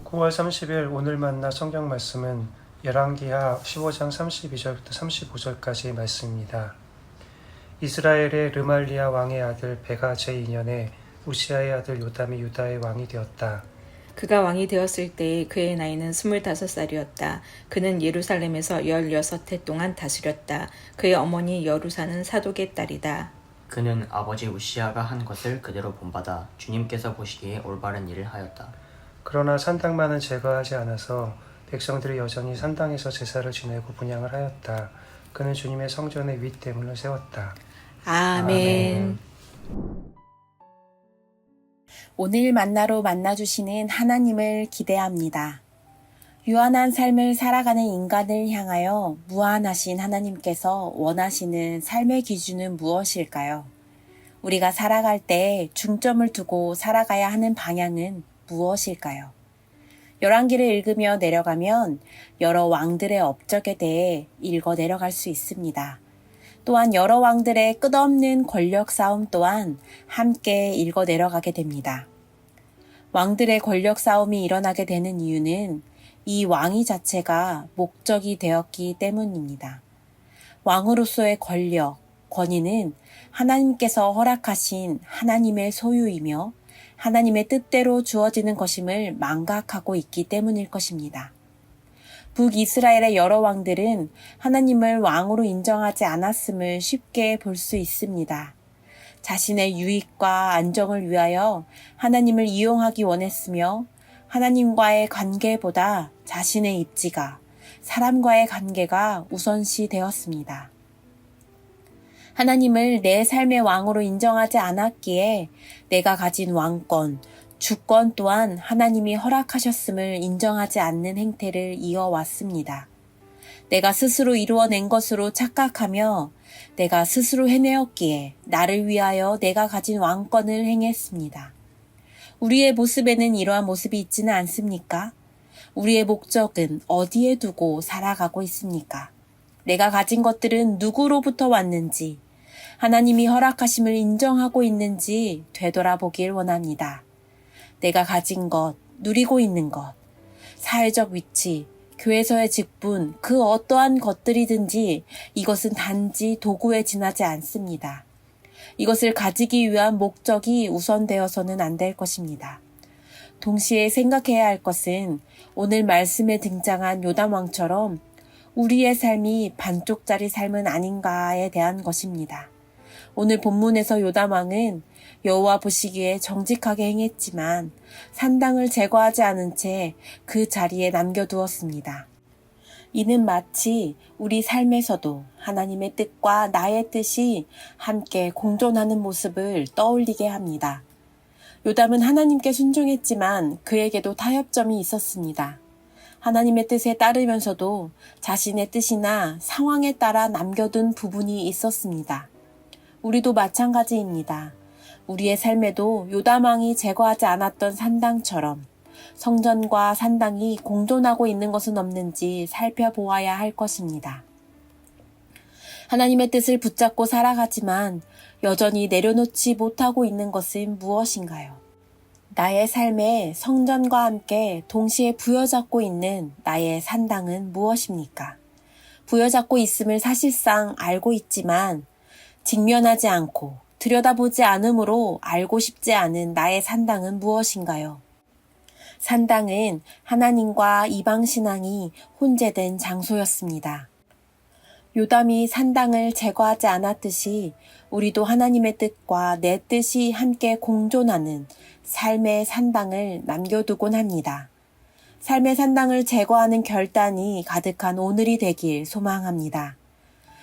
9월 30일 오늘 만나 성경 말씀은 열왕기하 15장 32절부터 35절까지의 말씀입니다. 이스라엘의 르말리아 왕의 아들 베가 제2년에 우시아의 아들 요담이 유다의 왕이 되었다. 그가 왕이 되었을 때 그의 나이는 25살이었다. 그는 예루살렘에서 16해 동안 다스렸다. 그의 어머니 여루사는 사독의 딸이다. 그는 아버지 우시아가 한 것을 그대로 본받아 주님께서 보시기에 올바른 일을 하였다. 그러나 산당만은 제거하지 않아서 백성들이 여전히 산당에서 제사를 지내고 분향을 하였다. 그는 주님의 성전에 윗대문을 세웠다. 아멘. 오늘 만나로 만나주시는 하나님을 기대합니다. 유한한 삶을 살아가는 인간을 향하여 무한하신 하나님께서 원하시는 삶의 기준은 무엇일까요? 우리가 살아갈 때 중점을 두고 살아가야 하는 방향은 무엇일까요? 열왕기를 읽으며 내려가면 여러 왕들의 업적에 대해 읽어 내려갈 수 있습니다. 또한 여러 왕들의 끝없는 권력 싸움 또한 함께 읽어 내려가게 됩니다. 왕들의 권력 싸움이 일어나게 되는 이유는 이 왕위 자체가 목적이 되었기 때문입니다. 왕으로서의 권력, 권위는 하나님께서 허락하신 하나님의 소유이며 하나님의 뜻대로 주어지는 것임을 망각하고 있기 때문일 것입니다. 북이스라엘의 여러 왕들은 하나님을 왕으로 인정하지 않았음을 쉽게 볼 수 있습니다. 자신의 유익과 안정을 위하여 하나님을 이용하기 원했으며 하나님과의 관계보다 자신의 입지가, 사람과의 관계가 우선시 되었습니다. 하나님을 내 삶의 왕으로 인정하지 않았기에 내가 가진 왕권, 주권 또한 하나님이 허락하셨음을 인정하지 않는 행태를 이어왔습니다. 내가 스스로 이루어낸 것으로 착각하며 내가 스스로 해내었기에 나를 위하여 내가 가진 왕권을 행했습니다. 우리의 모습에는 이러한 모습이 있지는 않습니까? 우리의 목적은 어디에 두고 살아가고 있습니까? 내가 가진 것들은 누구로부터 왔는지, 하나님이 허락하심을 인정하고 있는지 되돌아보길 원합니다. 내가 가진 것, 누리고 있는 것, 사회적 위치, 교회에서의 직분, 그 어떠한 것들이든지 이것은 단지 도구에 지나지 않습니다. 이것을 가지기 위한 목적이 우선되어서는 안 될 것입니다. 동시에 생각해야 할 것은 오늘 말씀에 등장한 요담 왕처럼 우리의 삶이 반쪽짜리 삶은 아닌가에 대한 것입니다. 오늘 본문에서 요담 왕은 여호와 보시기에 정직하게 행했지만 산당을 제거하지 않은 채 그 자리에 남겨두었습니다. 이는 마치 우리 삶에서도 하나님의 뜻과 나의 뜻이 함께 공존하는 모습을 떠올리게 합니다. 요담은 하나님께 순종했지만 그에게도 타협점이 있었습니다. 하나님의 뜻에 따르면서도 자신의 뜻이나 상황에 따라 남겨둔 부분이 있었습니다. 우리도 마찬가지입니다. 우리의 삶에도 요담 왕이 제거하지 않았던 산당처럼 성전과 산당이 공존하고 있는 것은 없는지 살펴보아야 할 것입니다. 하나님의 뜻을 붙잡고 살아가지만 여전히 내려놓지 못하고 있는 것은 무엇인가요? 나의 삶에 성전과 함께 동시에 부여잡고 있는 나의 산당은 무엇입니까? 부여잡고 있음을 사실상 알고 있지만 직면하지 않고 들여다보지 않으므로 알고 싶지 않은 나의 산당은 무엇인가요? 산당은 하나님과 이방신앙이 혼재된 장소였습니다. 요담이 산당을 제거하지 않았듯이 우리도 하나님의 뜻과 내 뜻이 함께 공존하는 삶의 산당을 남겨두곤 합니다. 삶의 산당을 제거하는 결단이 가득한 오늘이 되길 소망합니다.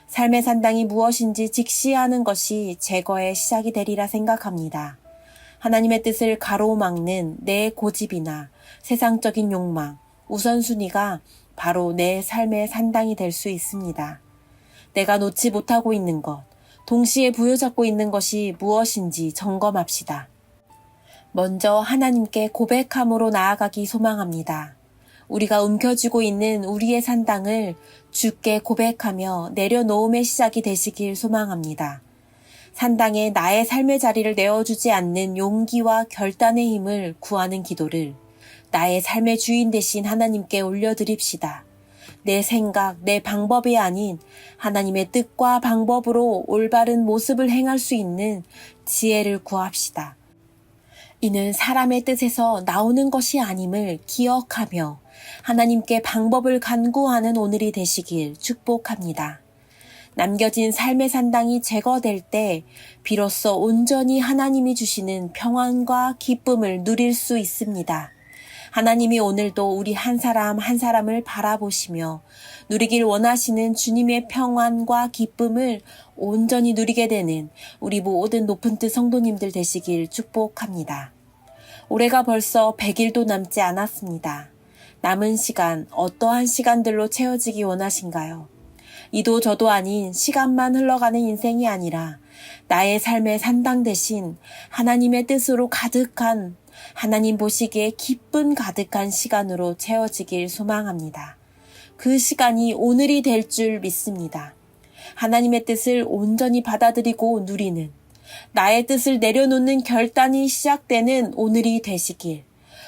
삶의 산당이 무엇인지 직시하는 것이 제거의 시작이 되리라 생각합니다. 하나님의 뜻을 가로막는 내 고집이나 세상적인 욕망, 우선순위가 바로 내 삶의 산당이 될 수 있습니다. 내가 놓지 못하고 있는 것, 동시에 부여잡고 있는 것이 무엇인지 점검합시다. 먼저 하나님께 고백함으로 나아가기 소망합니다. 우리가 움켜쥐고 있는 우리의 산당을 주께 고백하며 내려놓음의 시작이 되시길 소망합니다. 산당에 나의 삶의 자리를 내어주지 않는 용기와 결단의 힘을 구하는 기도를 나의 삶의 주인 되신 하나님께 올려드립시다. 내 생각, 내 방법이 아닌 하나님의 뜻과 방법으로 올바른 모습을 행할 수 있는 지혜를 구합시다. 이는 사람의 뜻에서 나오는 것이 아님을 기억하며 하나님께 방법을 간구하는 오늘이 되시길 축복합니다. 남겨진 삶의 산당이 제거될 때 비로소 온전히 하나님이 주시는 평안과 기쁨을 누릴 수 있습니다. 하나님이 오늘도 우리 한 사람 한 사람을 바라보시며 누리길 원하시는 주님의 평안과 기쁨을 온전히 누리게 되는 우리 모든 높은 뜻 성도님들 되시길 축복합니다. 올해가 벌써 100일도 남지 않았습니다. 남은 시간 어떠한 시간들로 채워지기 원하신가요? 이도 저도 아닌 시간만 흘러가는 인생이 아니라 나의 삶의 산당 대신 하나님의 뜻으로 가득한 하나님 보시기에 기쁨 가득한 시간으로 채워지길 소망합니다. 그 시간이 오늘이 될 줄 믿습니다. 하나님의 뜻을 온전히 받아들이고 누리는 나의 뜻을 내려놓는 결단이 시작되는 오늘이 되시길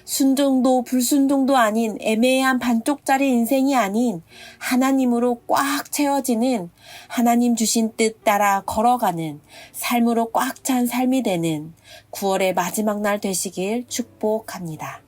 순종도 불순종도 아닌 애매한 반쪽짜리 인생이 아닌 하나님으로 꽉 채워지는 하나님 주신 뜻 따라 걸어가는 삶으로 꽉 찬 삶이 되는 9월의 마지막 날 되시길 축복합니다.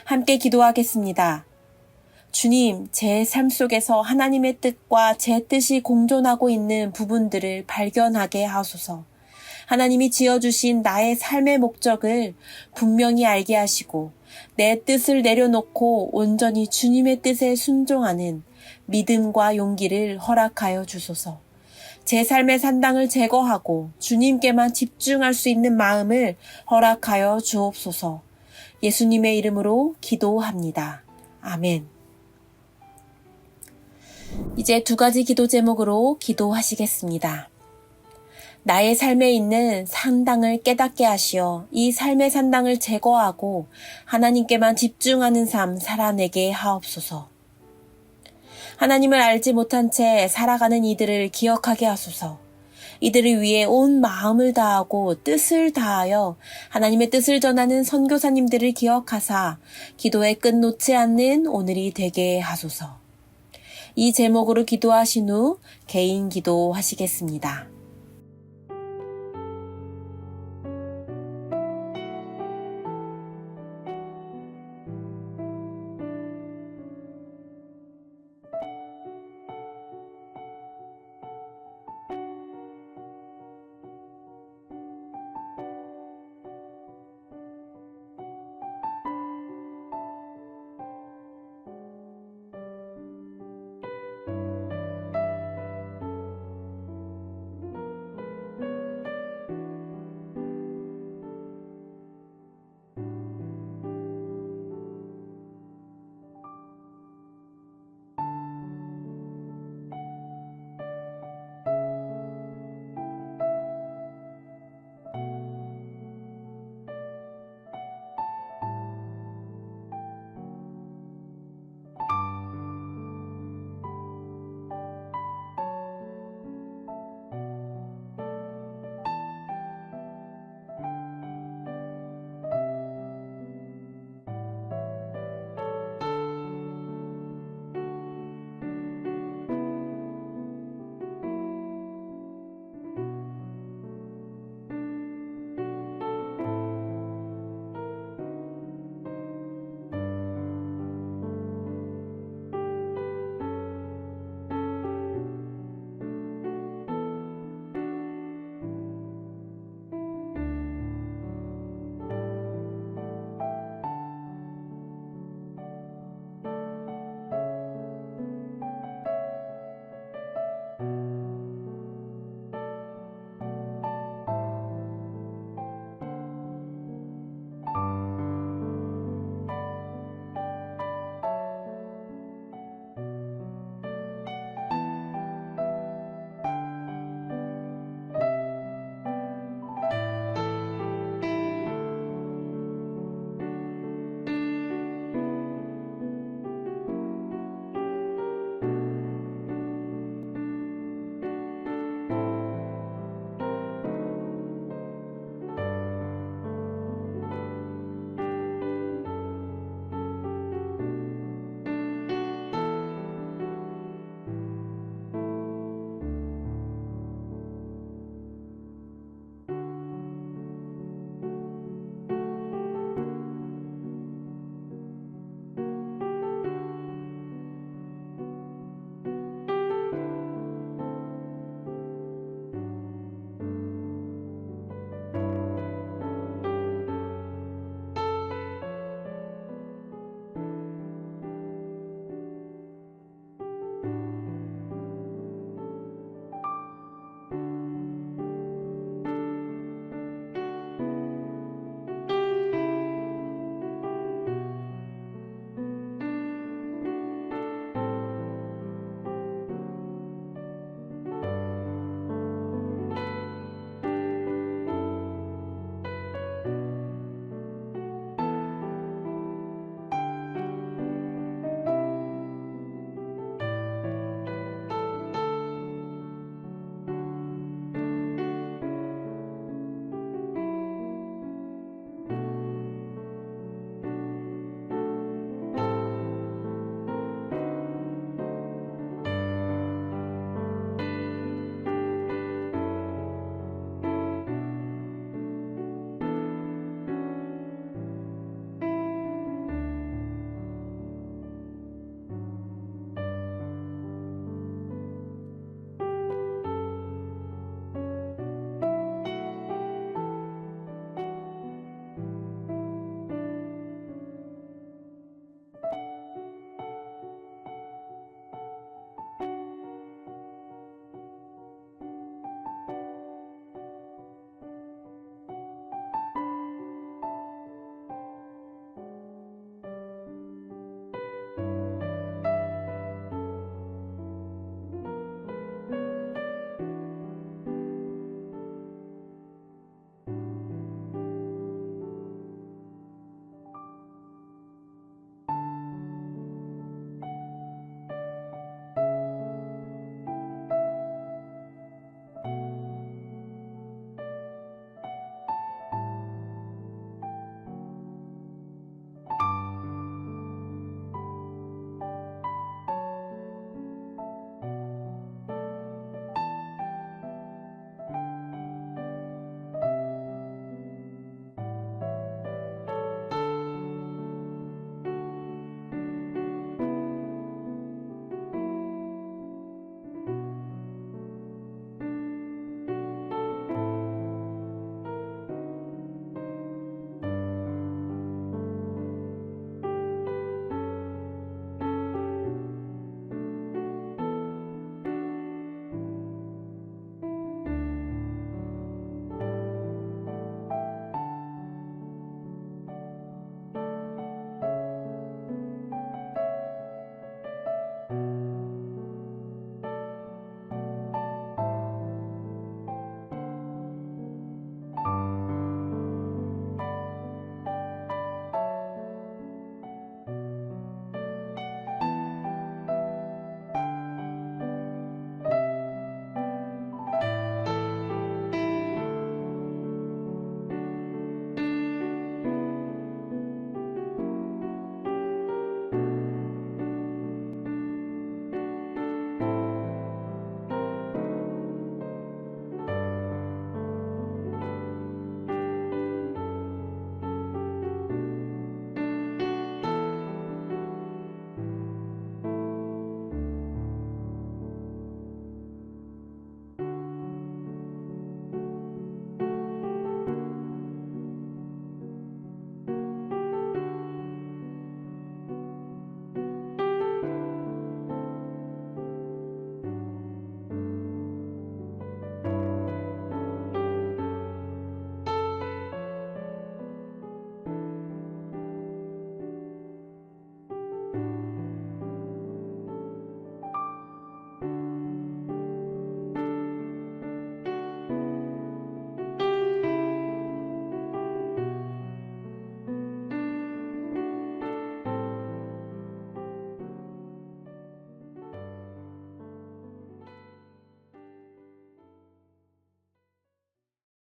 함께 기도하겠습니다. 주님, 제 삶 속에서 하나님의 뜻과 제 뜻이 공존하고 있는 부분들을 발견하게 하소서. 하나님이 지어주신 나의 삶의 목적을 분명히 알게 하시고 내 뜻을 내려놓고 온전히 주님의 뜻에 순종하는 믿음과 용기를 허락하여 주소서. 제 삶의 산당을 제거하고 주님께만 집중할 수 있는 마음을 허락하여 주옵소서. 예수님의 이름으로 기도합니다. 아멘. 이제 2가지 기도 제목으로 기도하시겠습니다. 나의 삶에 있는 산당을 깨닫게 하시어 이 삶의 산당을 제거하고 하나님께만 집중하는 삶 살아내게 하옵소서. 하나님을 알지 못한 채 살아가는 이들을 기억하게 하소서. 이들을 위해 온 마음을 다하고 뜻을 다하여 하나님의 뜻을 전하는 선교사님들을 기억하사 기도에 끝 놓지 않는 오늘이 되게 하소서. 이 제목으로 기도하신 후 개인 기도하시겠습니다.